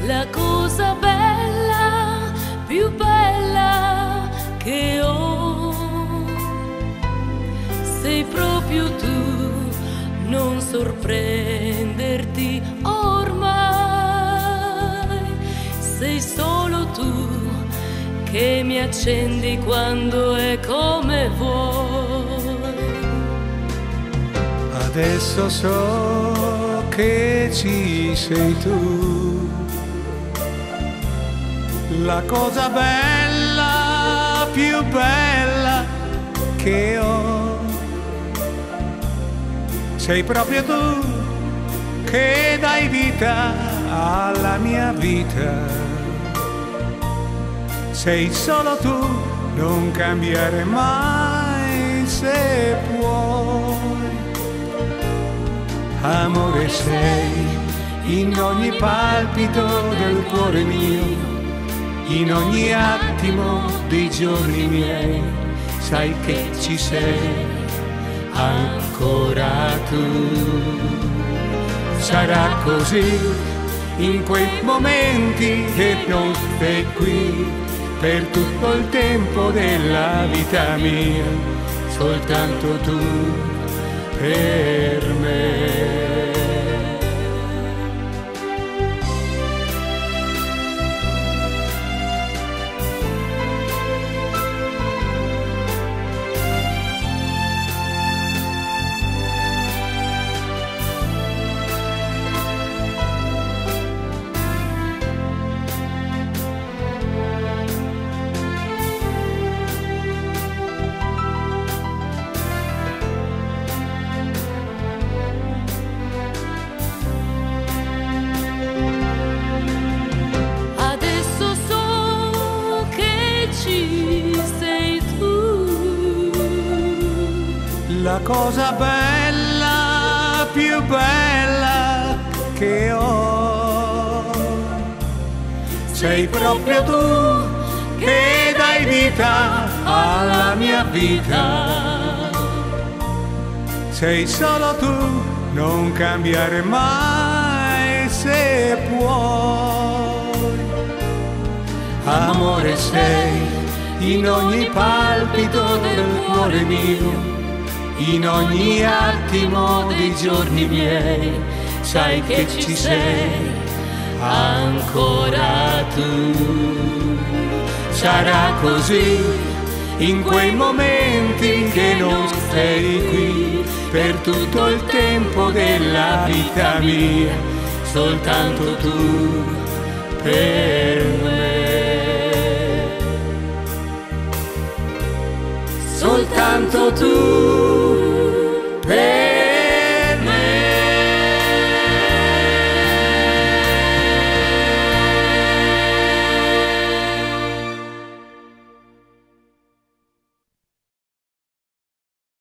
la cosa bella, più bella che ho. Sei proprio tu, non sorprenderti ormai. Sei solo tu che mi accendi quando è come vuoi. Adesso so che ci sei tu, la cosa bella, più bella che ho. Sei proprio tu che dai vita alla mia vita. Sei solo tu, non cambiare mai se puoi. Amore sei in ogni palpito del cuore mio, in ogni attimo dei giorni miei. Sai che ci sei ancora tu. Sarà così in quei momenti che non sei qui, per tutto il tempo della vita mia, soltanto tu per me. La cosa bella, più bella che ho. Sei proprio tu che dai vita alla mia vita. Sei solo tu, non cambiare mai se puoi. Amore sei in ogni palpito del cuore mio, in ogni attimo dei giorni miei. Sai che ci sei ancora tu. Sarà così in quei momenti che non sei qui, per tutto il tempo della vita mia, soltanto tu per me. Soltanto tu.